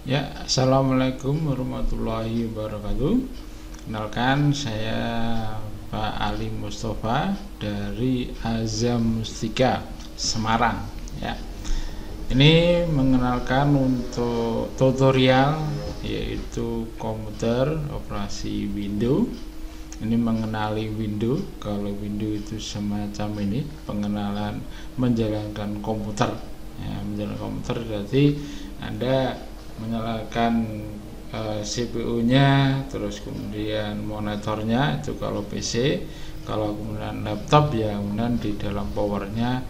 Ya, assalamualaikum warahmatullahi wabarakatuh. Kenalkan, saya Pak Ali Mustafa dari Azam Mustika Semarang. Ya, ini mengenalkan untuk tutorial yaitu komputer operasi Windows. Ini mengenali Windows. Kalau Windows itu semacam ini, pengenalan menjalankan komputer. Ya, menjalankan komputer berarti Anda menyalakan CPU-nya, terus kemudian monitornya itu kalau PC. Kalau kemudian laptop ya kemudian di dalam powernya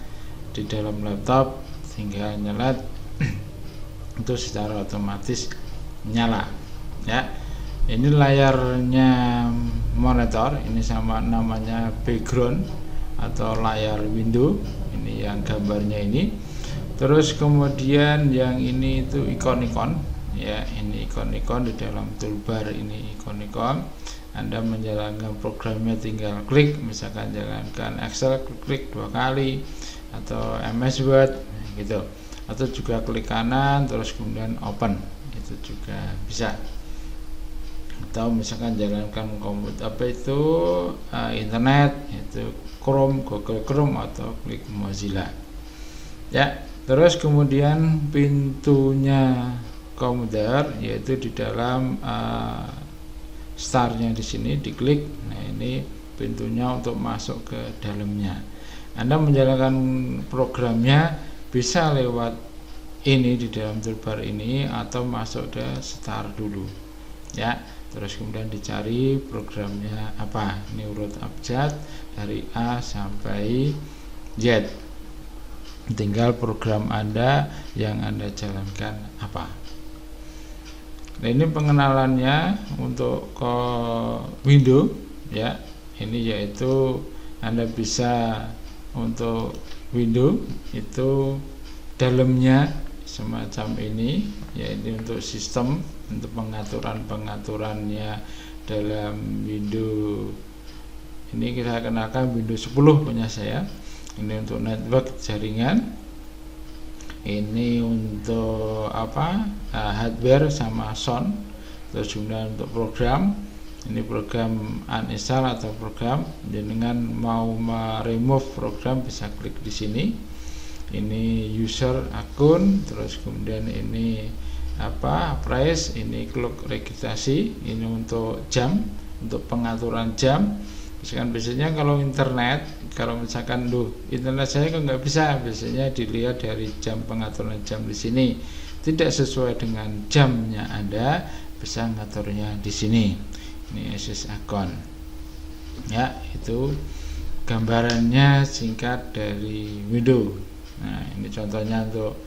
di dalam laptop tinggal nyala itu secara otomatis nyala. Ya, ini layarnya monitor, ini sama namanya background atau layar window. Ini yang gambarnya ini. Terus kemudian yang ini itu ikon-ikon, ya, ini ikon-ikon di dalam toolbar, ini ikon-ikon. Anda menjalankan programnya tinggal klik, misalkan jalankan Excel klik 2 kali atau MS Word gitu, atau juga klik kanan terus kemudian open, itu juga bisa. Atau misalkan jalankan komputer internet, itu Chrome, Google Chrome atau klik Mozilla. Ya, terus kemudian pintunya komputer yaitu di dalam startnya di sini diklik. Nah, ini pintunya untuk masuk ke dalamnya. Anda menjalankan programnya bisa lewat ini di dalam toolbar ini atau masuk ke start dulu. Ya, terus kemudian dicari programnya apa. Ini urut abjad dari A sampai Z. Tinggal program Anda yang Anda jalankan apa. Nah, ini pengenalannya untuk ke Windows, ya. Ini yaitu Anda bisa untuk Windows itu dalamnya semacam ini, yaitu untuk sistem, untuk pengaturannya dalam Windows. Ini kita kenalkan Windows 10 punya saya. Ini untuk network jaringan, ini untuk hardware sama sound. Terus kemudian untuk program, ini program uninstall atau program dengan mau remove program bisa klik di sini. Ini user akun, terus kemudian ini price, ini clock registrasi, ini untuk jam, untuk pengaturan jam. Misalkan biasanya kalau internet, kalau misalkan internet saya kok nggak bisa, biasanya dilihat dari jam, pengaturan jam di sini tidak sesuai dengan jamnya, Anda bisa ngaturnya di sini. Ini access akun. Ya, itu gambarannya singkat dari Windows. Nah, ini contohnya untuk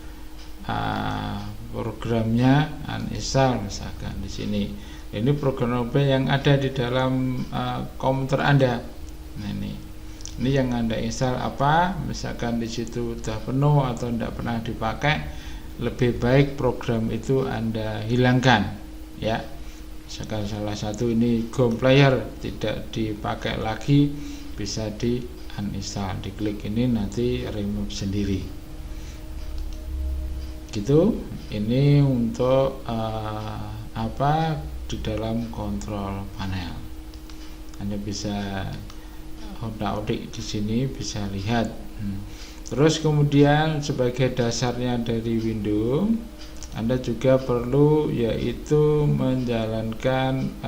programnya uninstall misalkan di sini. Ini program yang ada di dalam komputer Anda. Nah, ini yang Anda install apa, misalkan di situ sudah penuh atau tidak pernah dipakai, lebih baik program itu Anda hilangkan, ya. Misalkan salah satu ini Go Player tidak dipakai lagi, bisa di uninstall, diklik ini nanti remove sendiri. Gitu. Ini untuk di dalam kontrol panel. Anda bisa otak-otik di sini bisa lihat. Terus kemudian sebagai dasarnya dari Windows, Anda juga perlu yaitu menjalankan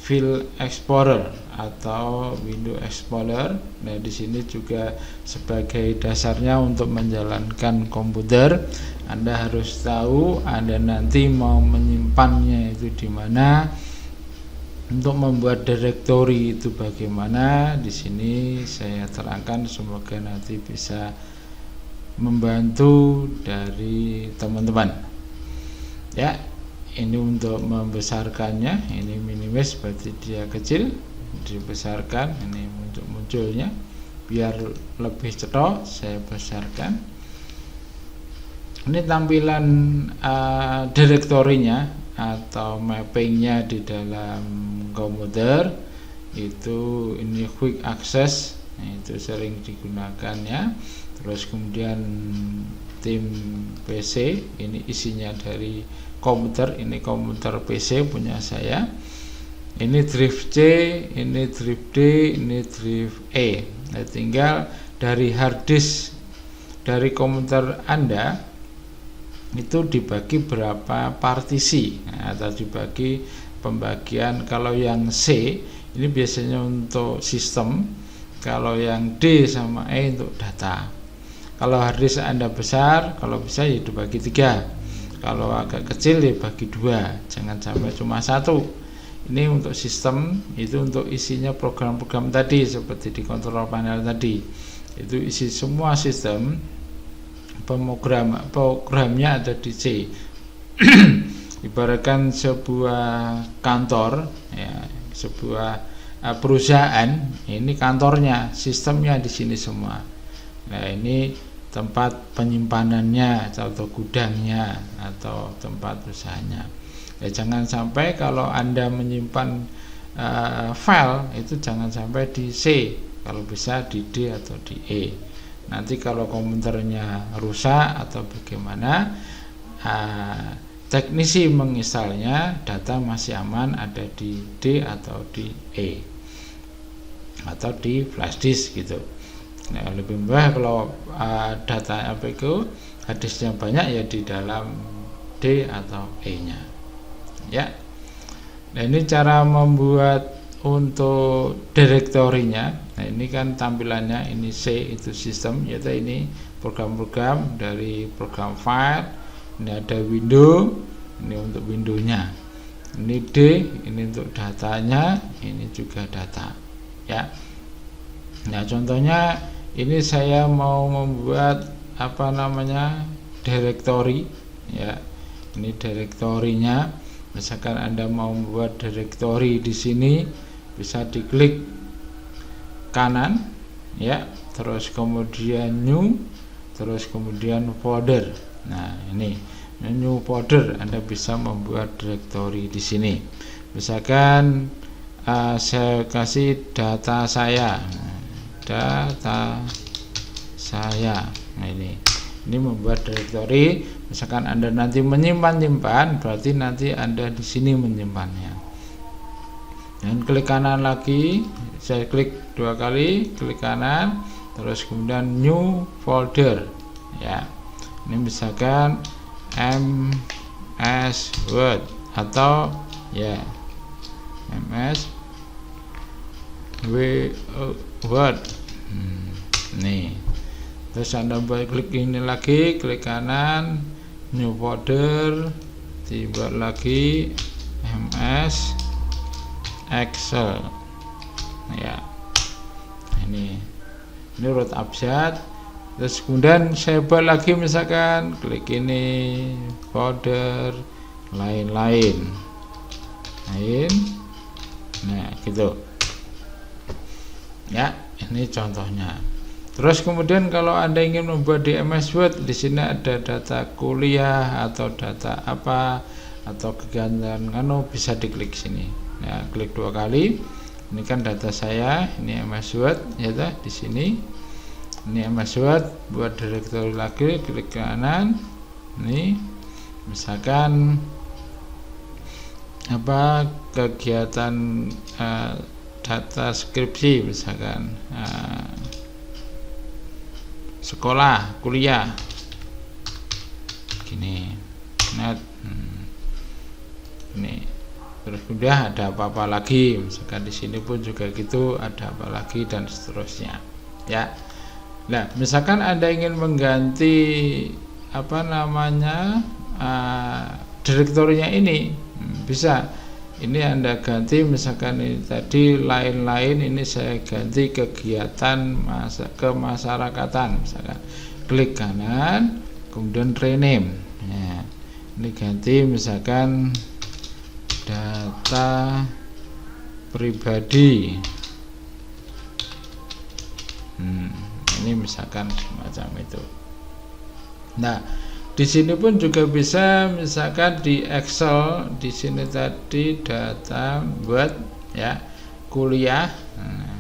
File Explorer atau Windows Explorer. Nah, di sini juga sebagai dasarnya untuk menjalankan komputer, Anda harus tahu Anda nanti mau menyimpannya itu di mana. Untuk membuat directory itu bagaimana, di sini saya terangkan, semoga nanti bisa membantu dari teman-teman. Ya, ini untuk membesarkannya, ini minimize berarti dia kecil, dibesarkan, ini untuk munculnya biar lebih cetok, saya besarkan. Ini tampilan direktorinya atau mappingnya di dalam komputer itu. Ini quick access, nah, itu sering digunakan, ya. Terus kemudian tim PC. Ini isinya dari komputer, ini komputer PC punya saya. Ini drive C, ini drive D, ini drive E. Nah, tinggal dari hard disk dari komputer Anda itu dibagi berapa partisi, atau dibagi pembagian. Kalau yang C ini biasanya untuk sistem, kalau yang D sama E untuk data. Kalau harddisk Anda besar, kalau bisa ya dibagi 3, kalau agak kecil ya bagi 2, jangan sampai cuma 1. Ini untuk sistem, itu untuk isinya program-program tadi seperti di control panel tadi. Itu isi semua sistem, programnya ada di C. Ibaratkan sebuah kantor, ya, sebuah perusahaan, ini kantornya, sistemnya di sini semua. Nah, ini tempat penyimpanannya atau gudangnya atau tempat usahanya. Ya, jangan sampai kalau Anda menyimpan file itu jangan sampai di C, kalau bisa di D atau di E. Nanti kalau komputernya rusak atau bagaimana, teknisi menginstalnya, data masih aman ada di D atau di E atau di flash disk gitu. Nah, lebih mudah kalau data harddisknya banyak ya di dalam D atau E nya ya. Nah, ini cara membuat untuk direktorinya. Nah, ini kan tampilannya, ini C itu sistem, yaitu ini program-program dari program file. Ini ada window, ini untuk windownya. Ini D, ini untuk datanya, ini juga data ya. Nah, contohnya ini saya mau membuat direktori ya. Ini direktorinya. Misalkan Anda mau membuat direktori di sini, bisa diklik kanan ya, terus kemudian new, terus kemudian folder. Nah, ini new folder, Anda bisa membuat direktori di sini. Misalkan saya kasih data saya. Nah, ini membuat direktori. Misalkan Anda nanti menyimpan, berarti nanti Anda di sini menyimpannya. Dan klik kanan lagi, saya klik 2 kali, klik kanan, terus kemudian new folder ya. Ini misalkan MS Word atau ya MS Word. Nih. Terus Anda klik ini lagi, klik kanan, new folder, dibuat lagi MS Excel. Ya. Ini root abjad. Terus kemudian saya buat lagi, misalkan klik ini folder lain. Nah, gitu. Ya, ini contohnya. Terus kemudian kalau Anda ingin membuat di MS Word, di sini ada data kuliah atau data apa atau kegiatan bisa diklik sini. Ya, klik 2 kali. Ini kan data saya, ini MS Word ya di sini. Ini MS Word, buat direktori lagi, klik kanan. Ini misalkan kegiatan data skripsi, misalkan sekolah, kuliah, gini. Nah, ini terus kemudian ada apa-apa lagi, misalkan di sini pun juga gitu, ada apa lagi dan seterusnya ya. Nah, misalkan Anda ingin mengganti direktorinya ini, bisa. Ini Anda ganti, misalkan ini tadi lain-lain, ini saya ganti kegiatan kemasyarakatan, misalkan klik kanan, kemudian rename. Ya, ini ganti misalkan data pribadi. Ini misalkan semacam itu. Nah, di sini pun juga bisa, misalkan di Excel, di sini tadi data buat ya kuliah. Nah,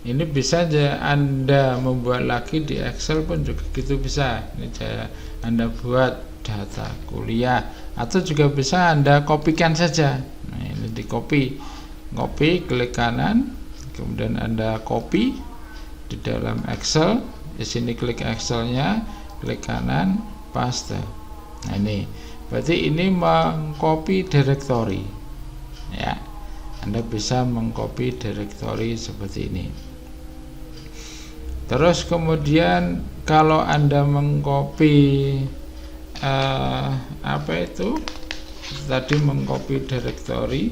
Ini bisa aja Anda membuat lagi di Excel pun juga gitu bisa. Ini saya Anda buat data kuliah, atau juga bisa Anda kopikan saja. Nah, ini di copy, klik kanan, kemudian Anda copy di dalam Excel. Di sini klik Excelnya, klik kanan, paste. Nah, ini berarti ini mengcopy directory. Ya, Anda bisa mengcopy directory seperti ini. Terus kemudian kalau Anda mengcopy tadi mengcopy directory,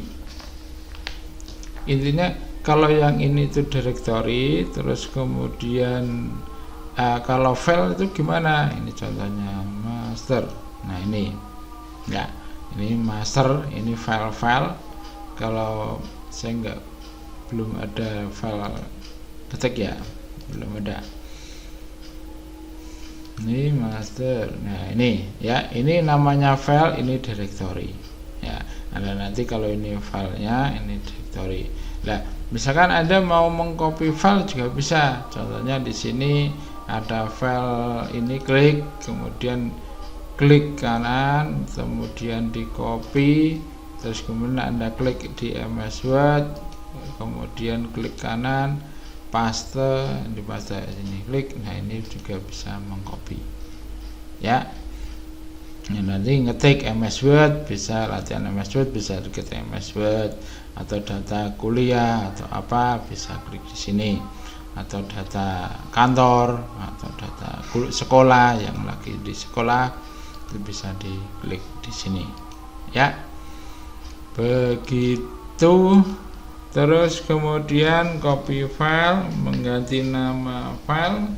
intinya kalau yang ini itu directory, terus kemudian kalau file itu gimana? Ini contohnya master. Nah, ini ya, ini master, ini file. Kalau saya belum ada file detek ya, belum ada. Ini master. Nah, ini ya, ini namanya file, ini directory. Ya, Anda nanti kalau ini filenya, ini directory. Nah, misalkan Anda mau mengcopy file juga bisa. Contohnya di sini ada file ini, klik, kemudian klik kanan, kemudian di copy, terus kemudian Anda klik di MS Word, kemudian klik kanan, paste, di paste ini klik. Nah, ini juga bisa mengcopy ya. Nah, nanti ngetik MS Word, bisa latihan MS Word, bisa ketik MS Word, atau data kuliah atau apa, bisa klik di sini, atau data kantor atau data sekolah yang lagi di sekolah, itu bisa diklik di sini ya. Begitu. Terus kemudian copy file, mengganti nama file,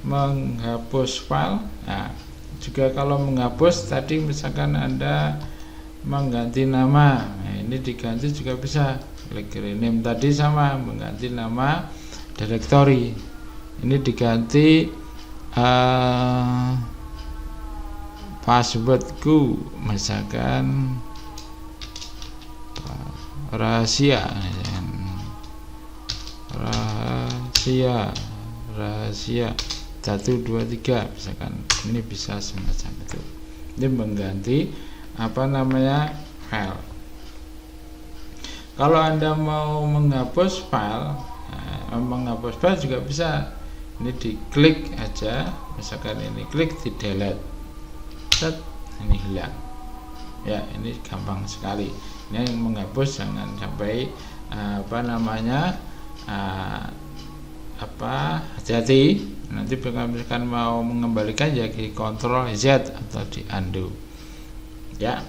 menghapus file. Nah, juga kalau menghapus tadi misalkan Anda mengganti nama, nah ini diganti juga bisa. Klik rename tadi sama, mengganti nama directory. Ini diganti passwordku, misalkan rahasia 1 2 3 misalkan. Ini bisa semacam itu. Ini mengganti file. Kalau Anda mau menghapus file, juga bisa. Ini diklik aja, misalkan ini klik di delete, ini hilang ya. Ini gampang sekali. Ini yang menghapus, jangan sampai hati-hati. Nanti misalkan mau mengembalikan ya di Ctrl Z atau di undo ya.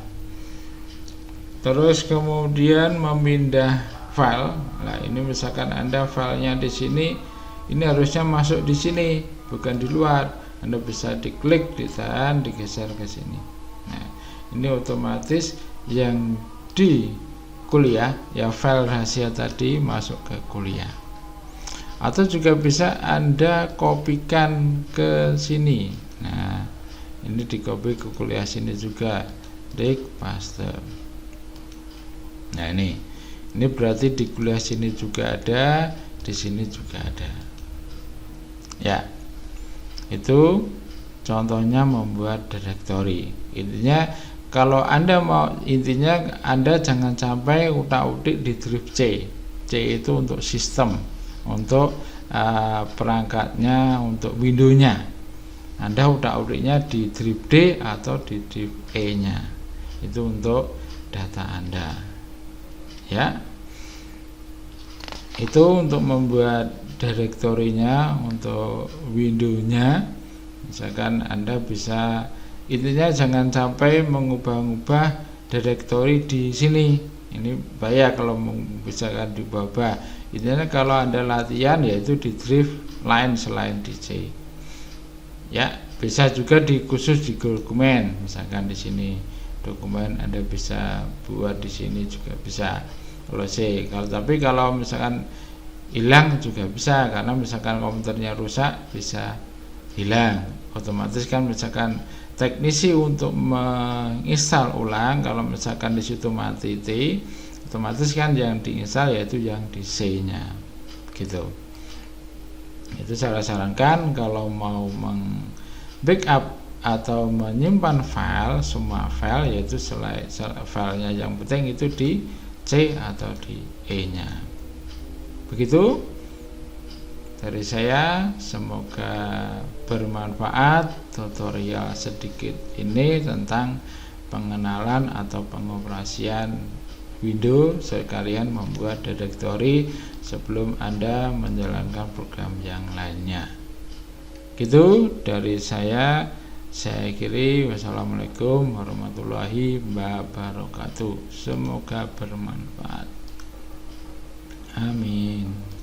Terus kemudian memindah file. Nah, ini misalkan Anda filenya di sini, ini harusnya masuk di sini, bukan di luar. Anda bisa diklik, ditahan, digeser ke sini. Nah, ini otomatis yang di kuliah ya, file rahasia tadi masuk ke kuliah. Atau juga bisa Anda kopikan ke sini. Nah, ini di copy ke kuliah sini juga, di paste. Nah, ini berarti di kuliah sini juga ada, di sini juga ada ya. Itu contohnya membuat directory. Intinya kalau Anda Anda jangan sampai utak-utik di drive C. C itu untuk sistem, untuk perangkatnya, untuk Windows-nya. Anda utak-utiknya di drive D atau di drive E-nya. Itu untuk data Anda ya. Itu untuk membuat direktorinya untuk Windows-nya. Misalkan Anda bisa, intinya jangan sampai mengubah-ubah direktori di sini. Ini bahaya kalau misalkan diubah. Intinya kalau Anda latihan yaitu di drive lain selain di C. Ya, bisa juga khusus di dokumen. Misalkan di sini dokumen Anda bisa buat di sini juga bisa. Kalau C, kalau misalkan hilang juga bisa, karena misalkan komputernya rusak bisa hilang otomatis kan. Misalkan teknisi untuk menginstal ulang, kalau misalkan di situ mati otomatis kan yang diinstal yaitu yang di C-nya gitu. Itu saya sarankan kalau mau backup atau menyimpan file, semua file, yaitu selain filenya yang penting itu di C atau di E-nya. Begitu dari saya, semoga bermanfaat tutorial sedikit ini tentang pengenalan atau pengoperasian Windows, sekalian membuat directory sebelum Anda menjalankan program yang lainnya. Gitu dari saya akhiri. Wassalamualaikum warahmatullahi wabarakatuh. Semoga bermanfaat. Amin.